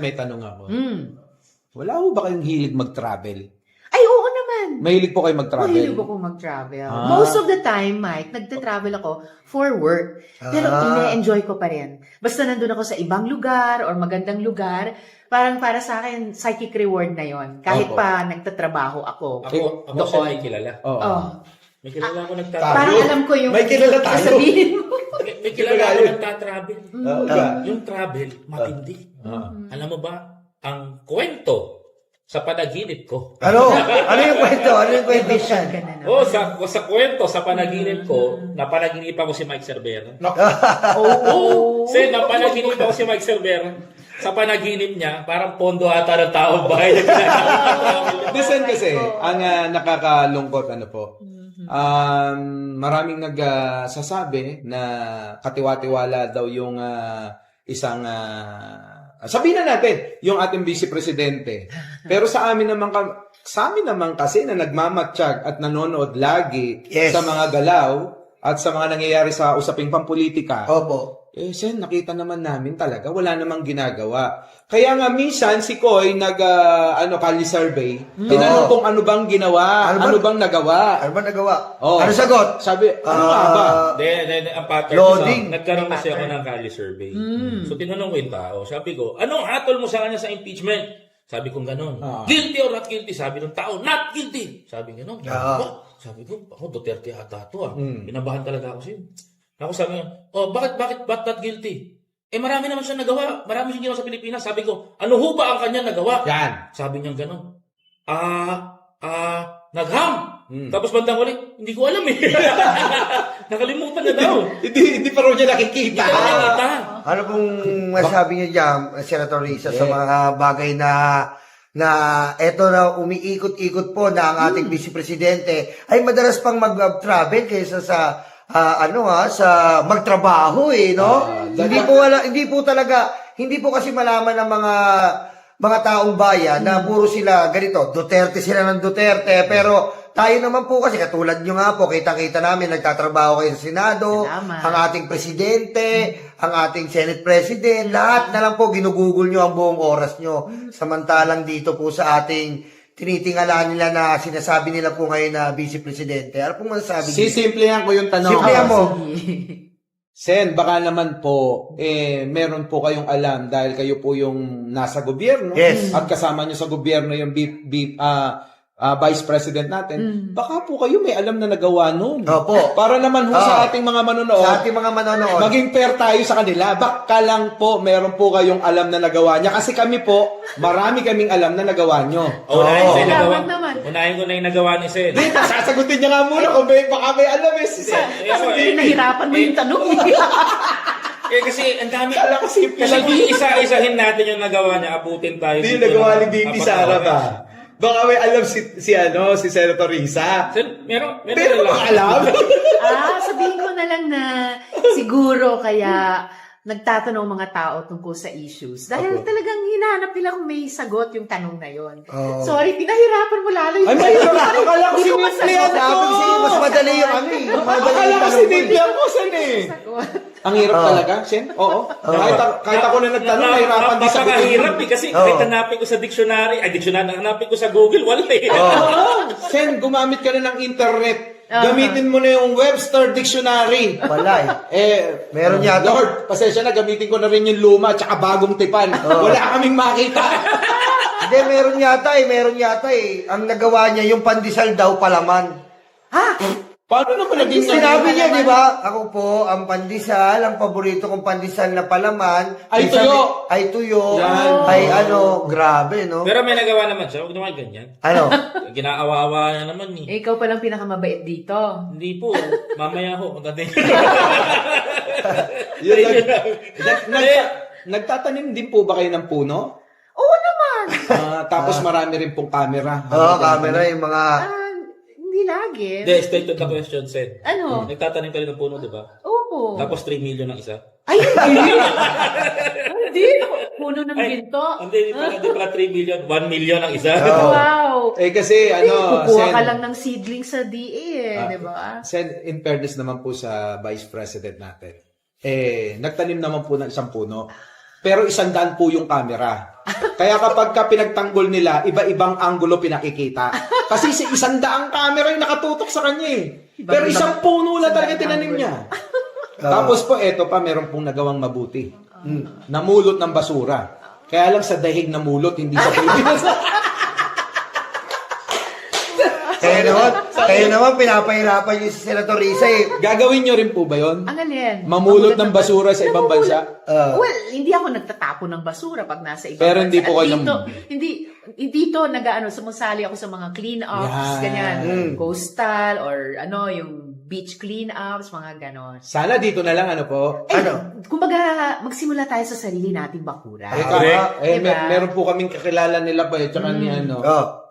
may tanong ako. Mm. Wala ho ba kayong hilig mag-travel? Ay, oo naman. Mahilig po kayo mag-travel? Mahilig ako mag-travel. Ah. Most of the time, Mike, nagta-travel ako for work. Pero ine-enjoy ko pa rin. Basta nandun ako sa ibang lugar or magandang lugar, parang para sa akin, psychic reward na yon. Kahit Opo. pa nagtatrabaho ako. Ako Doon. siya may kilala. Oo. Oh. May kilala ako Tayo. nagtatravel. Parang alam ko yung May kilala tayo. sasabihin mo. May kilala ako nagtatravel. Yung travel, matindi. Alam mo ba, ang kwento sa panaginip ko. Ano? Ano yung kwento? Ano yung kwento? Vision ka na naman. Oh, sa kwento, sa panaginip ko, napanaginipan ko si Mike Cervera. Oo. Kasi napanaginipan ko si Mike Cervera. Sa panaginip niya, parang pondo ata ng taong bahay na ginagawa. Listen kasi, ang nakakalungkot ano po, maraming nagsasabi na katiwa-tiwala daw yung isang sabihin na natin yung ating vice presidente. Pero sa amin naman kasi na nagmamatsyag at nanonood lagi Yes. sa mga galaw at sa mga nangyayari sa usaping pampolitika. Opo. Sen, nakita naman namin talaga, wala namang ginagawa. Kaya nga minsan si Koy Kali survey, tinanong kung ano bang ginawa, ano bang nagawa. Ano ba nagawa? Oh. Ano sagot? Sabi, ano nga ba? Ang pattern, Loading. nagkaroon kasi ako ng Cali survey. So tinanong ko yung tao, sabi ko, anong hatol mo sa kanya sa impeachment? Sabi ko gano'n. Guilty or not guilty? Sabi ng tao, not guilty. Sabi gano'n. Sabi ko, ako Duterte ata ito Pinabahan talaga ako siya. Ako sabi niya, bakit not guilty? Marami naman siya nagawa. Marami siya ginawa sa Pilipinas. Sabi ko, ano ho ba ang kanya nagawa? Yan. Sabi niya gano'n. Nagham. Tapos bandang huli, hindi ko alam Nakalimutan na daw. Hindi pa rin niya nakikita. Hindi ko nakita. Ano pong masabi niya dyan, Senator Risa, sa mga bagay na eto na umiikot-ikot po na ang ating Vice Presidente ay madalas pang mag-travel kaysa sa sa magtrabaho no? Hindi po kasi malaman ng mga taong bayan na puro sila ganito, Duterte sila ng Duterte, pero tayo naman po kasi katulad nyo nga po, kita-kita namin nagtatrabaho kayo sa Senado, Salamat. ang ating Presidente, ang ating Senate President, lahat na lang po ginugugol nyo ang buong oras nyo. Samantalang dito po sa ating tinitingala nila na sinasabi nila po ngayon na Vice Presidente. Ano pong masasabi niyo? Sisimplihan ko yung tanong. Simplihan mo. Sen, baka naman po, meron po kayong alam dahil kayo po yung nasa gobyerno Yes. at kasama nyo sa gobyerno yung Vice President natin, baka po kayo may alam na nagawa nun. Opo. Para naman ho sa ating mga manonood, Sa ating mga manonood. maging fair tayo sa kanila. Baka lang po, meron po kayong alam na nagawa niya. Kasi kami po, marami kaming alam na nagawa nyo. Unahin ko yung nagawa. Salamat naman. Unahin ko na yung nagawa ni Sen. Di, sasagutin niya nga muna kung baka may alam Nahirapan mo yung tanong. Kasi ang dami. Kala ko simple Kasi lang. kung isa-isahin natin yung nagawa niya, abutin tayo. Hindi dito nagawa ni ng BP apat Sara na ba? oras. Baka may alam si Senator Risa. Sen, meron Pero lang. baka alam. Sabihin ko na lang na siguro kaya nagtatanong mga tao tungkol sa issues. Dahil talagang hinahanap nila kung may sagot yung tanong na yon. Sorry, pinahirapan mo lalo yung Ay, mahirap. Akala ko Hindi ko sinimplihan masagot. ko. Sabi ko mas madali yung ano eh. Akala ko sinimplihan ko, Sen eh. Sagot. Ang hirap talaga, Sen. Oo. Kahit ako na nagtanong, nahirapan din sa Napakahirap kasi kahit hanapin ko sa dictionary, hanapin ko sa Google, wala Sen, gumamit ka na ng internet. Gamitin mo na yung Webster Dictionary. Wala eh. Meron yata. Lord, pasensya na, gamitin ko na rin yung luma at saka bagong tipan. Wala kaming makita. Hindi, meron yata eh. Ang nagawa niya, yung pandesal daw palaman. Paano naman naging Sinabi niya, di ba? Ako po, ang pandesal, ang paborito kong pandesal na palaman. Ay, sabi- tuyo. Ay tuyo. Yan. Ay grabe, no? Pero may nagawa naman siya, huwag naman ganyan. Ano? Ginaawa-awa na naman eh. Ikaw palang pinakamabait dito. Hindi po, mamaya ho, magdating. Nagtatanim din po ba kayo ng puno? Oo naman. Tapos marami rin pong camera. Camera, yung mga... Hindi lagi. Hindi, straight to the question, Sen. Ano? Nagtatanim ka rin ng puno, di ba? Oo. Tapos 3 million ang isa. Ay, hindi. Hindi. Puno ng ginto. Hindi pala 3 million, 1 million ang isa. Wow. Kasi Kukuha ka lang ng seedling sa DA di ba? Sen, in fairness naman po sa Vice President natin, nagtanim naman po ng isang puno. pero 100 po yung camera. Kaya kapag ka pinagtanggol nila, iba-ibang anggulo pinakikita. Kasi si 100 camera yung nakatutok sa kanya eh. Pero isang puno lang talaga tinanim niya. Tapos po, eto pa, meron pong nagawang mabuti. Namulot ng basura. Kaya lang sa dahig namulot, hindi sa Pilipinas. Kayo naman, pinapahirapan yung si Senator Risa eh. Gagawin nyo rin po ba yun? Ang alin? Mamulot ng basura sa ibang bansa? Well, hindi ako nagtatapon ng basura pag nasa ibang Pero hindi bansa. po At kayo dito sumusali ako sa mga clean-ups, Yan. ganyan. Coastal or yung beach clean-ups, mga ganon. Sana dito na lang, ano po? Kumbaga, magsimula tayo sa sarili nating bakura. Diba? Meron po kaming kakilala nila pa tsaka ni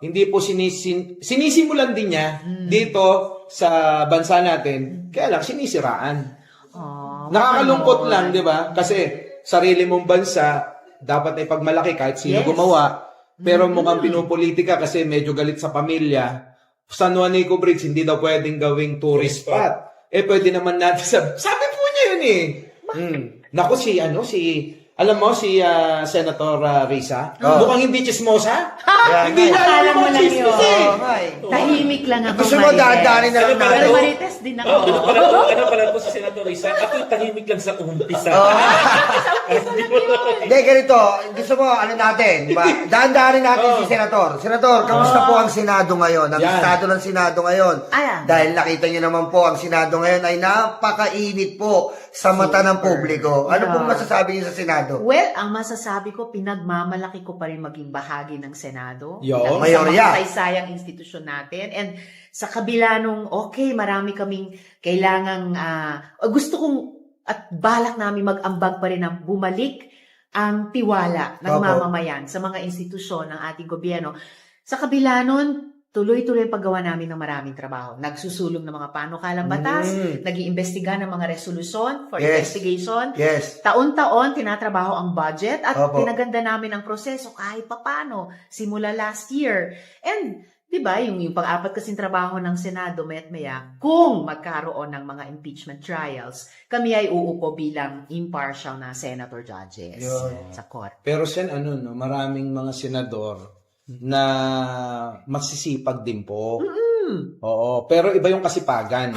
hindi po sinisimulan din niya dito sa bansa natin, kaya lang sinisiraan. Nakakalungkot lang, di ba? Kasi sarili mong bansa, dapat ay pagmalaki kahit sino gumawa, pero mukhang pinupolitika kasi medyo galit sa pamilya. San Juanico Bridge, hindi daw pwedeng gawing tourist spot. Pwede naman natin sabi po niya yun eh. Naku, alam mo, si Senator Risa, mukhang hindi chismosa. Hindi niya Akala alam mo mo lang yun. chismosa eh. Tahimik lang ako, Gusto mo dadaanin na lang Pero natin? Marites din ako. Ano pala po si Senator Risa? Ako yung tahimik lang sa umpisa. Hindi, ganito. Gusto mo, natin? Daan-daanin natin si Senator. Senator, kamusta po ang Senado ngayon? Ang Yan. estado ng Senado ngayon? Ayan. Dahil nakita niyo naman po, ang Senado ngayon ay napakainit po sa mata ng publiko. Ano pong masasabi niyo sa Senado? Well, ang masasabi ko, pinagmamalaki ko pa rin maging bahagi ng Senado. Yo, Ng mayorya. isang makasaysayang institusyon natin. And sa kabila nung, marami kaming kailangang, gusto kong, at balak namin mag-ambag pa rin ng bumalik ang tiwala ng Opo. mamamayan sa mga institusyon ng ating gobyerno. Sa kabila nun, tuloy-tuloy ang paggawa namin ng maraming trabaho. Nagsusulong ng mga panukalang batas, nag-iimbestiga ng mga resolusyon for investigation. Yes. Taon-taon, tinatrabaho ang budget at Opo. pinaganda namin ang proseso kahit papano simula last year. And, di ba, yung pang-apat kasing trabaho ng Senado, maya't maya, kung magkaroon ng mga impeachment trials, kami ay uupo bilang impartial na senator judges sa court. Pero maraming mga senador na masisipag din po. Oo, pero iba yung kasipagan.